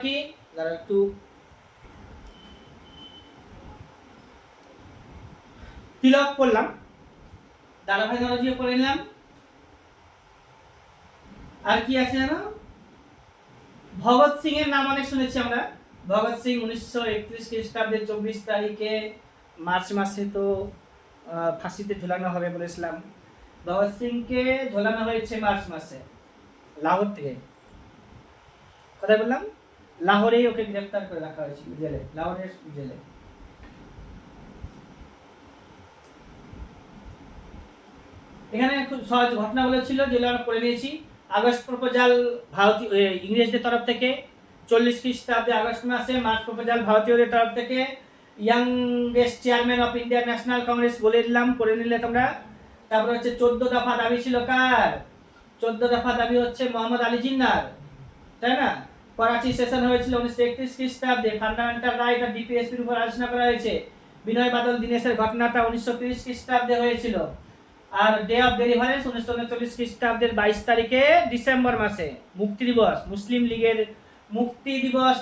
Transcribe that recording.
কি যারা একটু তিলক করলাম, ধারাবাহিকজিও করে নিলাম। আর কি আছে জানো, ভগৎ সিং এর নাম অনেক শুনেছি আমরা। ভগৎ সিং 1931 খ্রিস্টাব্দে 24 তারিখে মার্চ মাসে তো ফাঁসিতে ঝোলানো হবে বলেছিলাম। ভগৎ সিংকে ঝোলানো হয়েছে মার্চ মাসে লাহোর থেকে। কথা বললাম, লাহোরেই ওকে গ্রেফতার করে রাখা হয়েছিল জেলে, লাহোরের জেলে। এখানে খুব সহজ ঘটনাগুলো ছিল যেগুলো আমরা পড়ে নিয়েছি। আগস্ট প্রপোজাল ভারতীয় ইংরেজদের তরফ থেকে, 40 খ্রিস্টাব্দে আগস্ট মাসে মার্চ প্রপোজাল ভারতীয়দের তরফ থেকে। Youngest chairman of Indian national Congress বলে দিলাম, পড়ে নিলে তোমরা। তারপরে হচ্ছে 14 দফা দাবি ছিল কার? 14 দফা দাবি হচ্ছে মোহাম্মদ আলী জিন্নার, তাই না? করাচি সেশন হয়েছিল 1931 খ্রিস্টাব্দে। ফান্ডামেন্টাল রাইট আর ডিপিএসপির উপর আলোচনা করা হয়েছে। বিনয় বাদল দীনেশের ঘটনাটা 1930 খ্রিস্টাব্দে হয়েছিল। আর ডে অফ ডেলিভারেন্স 1939 খ্রিস্টাব্দের 22 তারিখে ডিসেম্বর মাসে মুক্তি দিবস, মুসলিম লীগের মুক্তি দিবস।